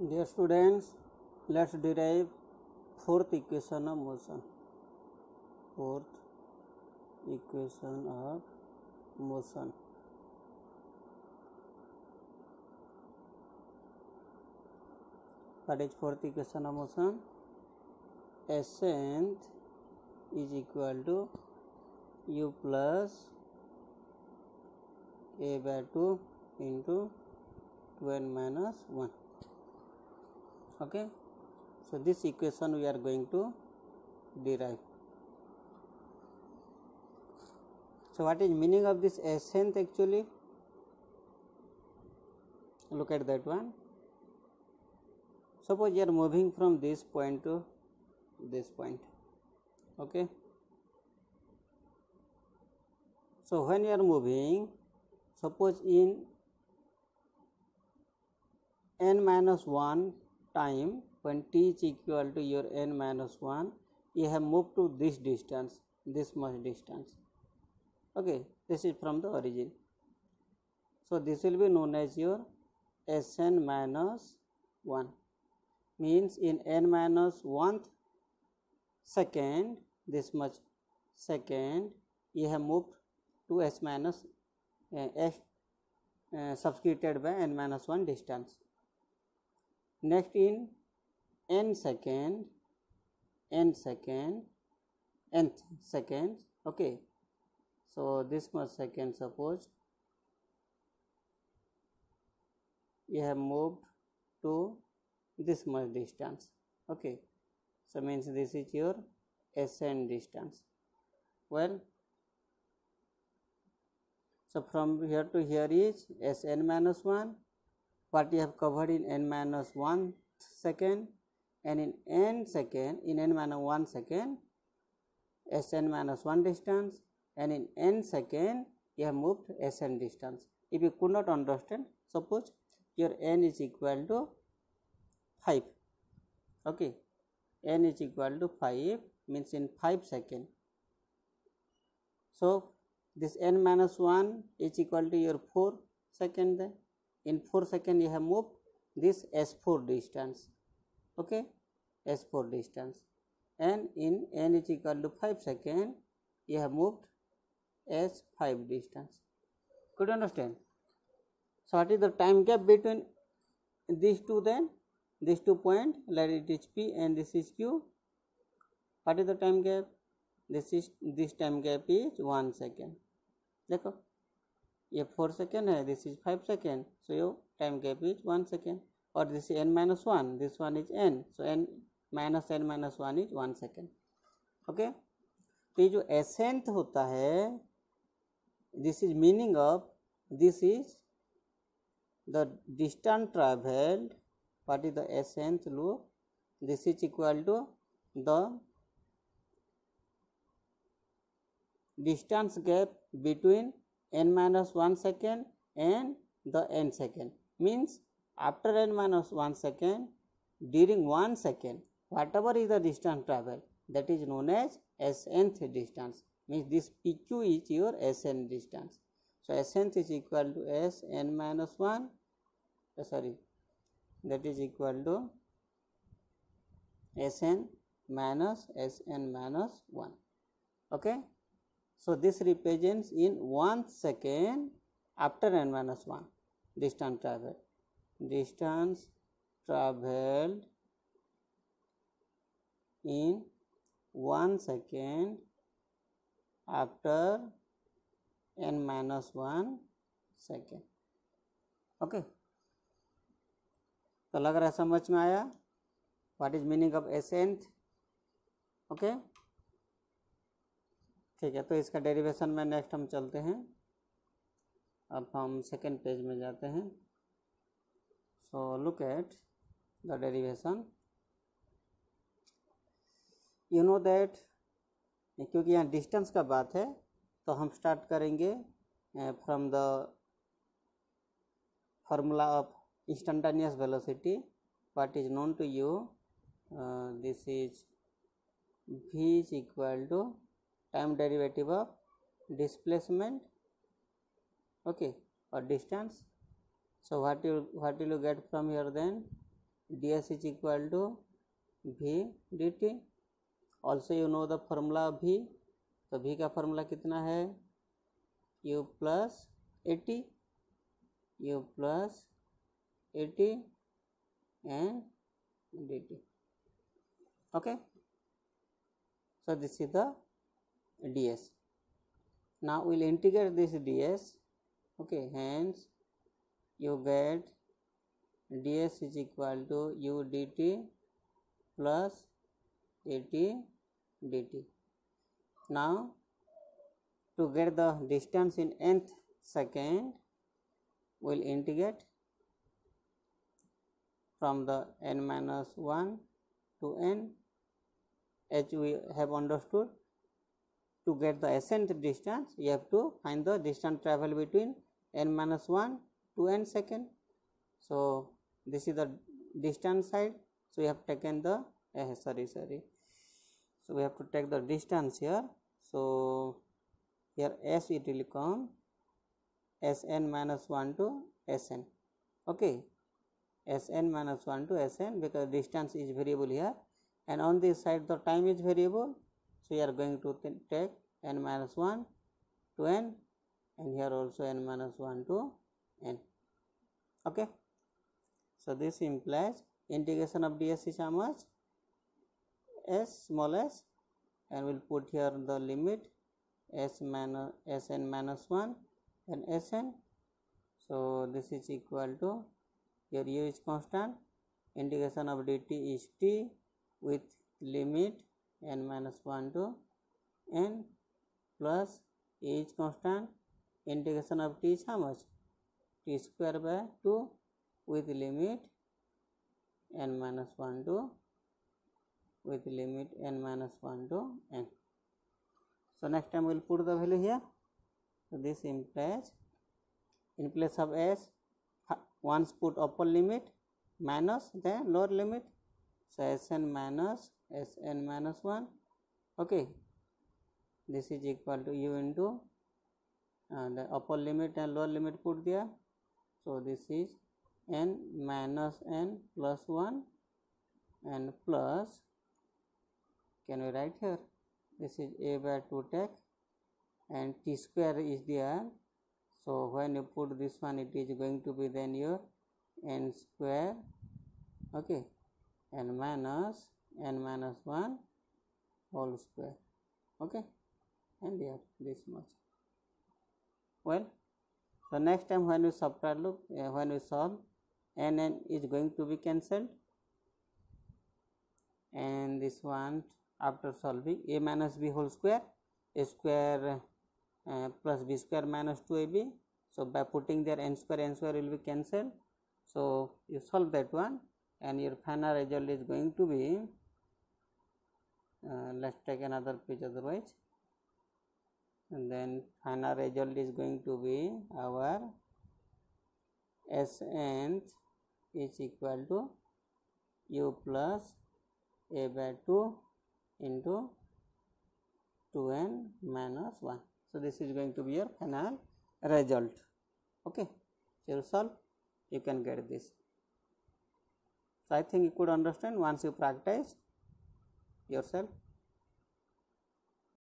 Dear students, let's derive fourth equation of motion. Fourth equation of motion. What is fourth equation of motion? Ascent is equal to u plus a by 2 into 2n minus 1. Okay, so this equation we are going to derive. So what is meaning of this ascent actually? Look at that one. Suppose you are moving from this point to this point. Okay, so when you are moving, suppose in n minus 1 time, when t is equal to your n minus 1, you have moved to this distance, this much distance. Okay, this is from the origin. So this will be known as your Sn minus 1, means in n minus 1th second, this much second, you have moved to s minus s substituted by n minus 1 distance. Next, in nth seconds, okay, so this much second, suppose you have moved to this much distance. Okay, so means this is your ascent distance. Well, so from here to here is Sn minus 1, what you have covered in n minus 1 second, and in n minus 1 second, Sn minus 1 distance, and in n second you have moved Sn distance. If you could not understand, suppose your n is equal to 5. Okay, n is equal to 5 means in 5 seconds. So this n minus 1 is equal to your 4 second. Then in 4 seconds you have moved this s4 distance. Okay, s4 distance, and in n is equal to 5 seconds you have moved s5 distance. Could you understand? So what is the time gap between these two? Then these 2 points, let it is p and this is q. What is the time gap? This time gap is 1 second. देखो ये 4 second है, this is 5 second, so your time gap is 1 second, और this is n minus 1, this one is n, so n minus n minus 1 is 1 second. Okay, तो ये जो ascent होता है, this is meaning of, this is the distance travelled. What is the ascent? Look, this is equal to the distance gap between n minus 1 second and the n second, means after n minus 1 second, during 1 second, whatever is the distance travel, that is known as Snth distance, means this PQ is your Sn distance. So Snth is equal to Sn minus 1, that is equal to Sn minus Sn minus 1. Okay, so this represents in 1 second after n minus 1 distance traveled. Distance traveled in 1 second after n minus 1 second. Okay, तो लग रहा है समझ में आया what is meaning of accent. Okay, ठीक है, तो इसका डेरिवेशन में नेक्स्ट हम चलते हैं. अब हम सेकेंड पेज में जाते हैं. So look at the derivation. You know that, क्योंकि यहाँ डिस्टेंस का बात है, तो हम स्टार्ट करेंगे from the formula of instantaneous velocity. What is known to you, this is v is equal to time derivative of displacement, okay, or distance. So what will you get from here then? ds is equal to v dt. Also you know the formula of v. तो v का formula कितना है, u plus 80 and dt. Okay, so this is the ds. Now we'll integrate this ds. Okay, hence you get ds is equal to u dt plus 80 dt. Now to get the distance in nth second, we'll integrate from the n minus 1 to n. As we have understood, to get the ascent distance, you have to find the distance travel between n minus 1 to n second. So this is the distance side. So we have taken the so we have to take the distance here. So here s it will come Sn minus 1 to Sn. Okay, Sn minus 1 to Sn, because distance is variable here, and on this side the time is variable. So we are going to take n minus 1 to n, and here also n minus 1 to n. Okay, so this implies integration of ds is how much, s small s, and we'll put here the limit Sn minus 1 and Sn. So this is equal to, here u is constant, integration of dt is t with limit n minus 1 to n, plus a is constant, integration of t is how much, t square by 2 with limit n minus 1 to n. So next time we will put the value here. So this implies, in place of s, once put upper limit minus the lower limit. So Sn minus 1. Okay, this is equal to u into the upper limit and lower limit put there. So this is n minus n plus 1 and plus, can we write here, this is a by 2 take, and t square is there. So when you put this one, it is going to be then your n square, okay, n minus 1 whole square, okay, and here this much. Well, so next time when we subtract, look, when we solve, n is going to be cancelled, and this one after solving, a minus b whole square, a square plus b square minus 2ab. So by putting there n square will be cancelled. So you solve that one, and your final result is going to be, let's take another page otherwise, and then final result is going to be our Sn is equal to u plus a by 2 into 2n minus 1. So this is going to be your final result. Okay, so you solve, you can get this. So I think you could understand once you practice yourself.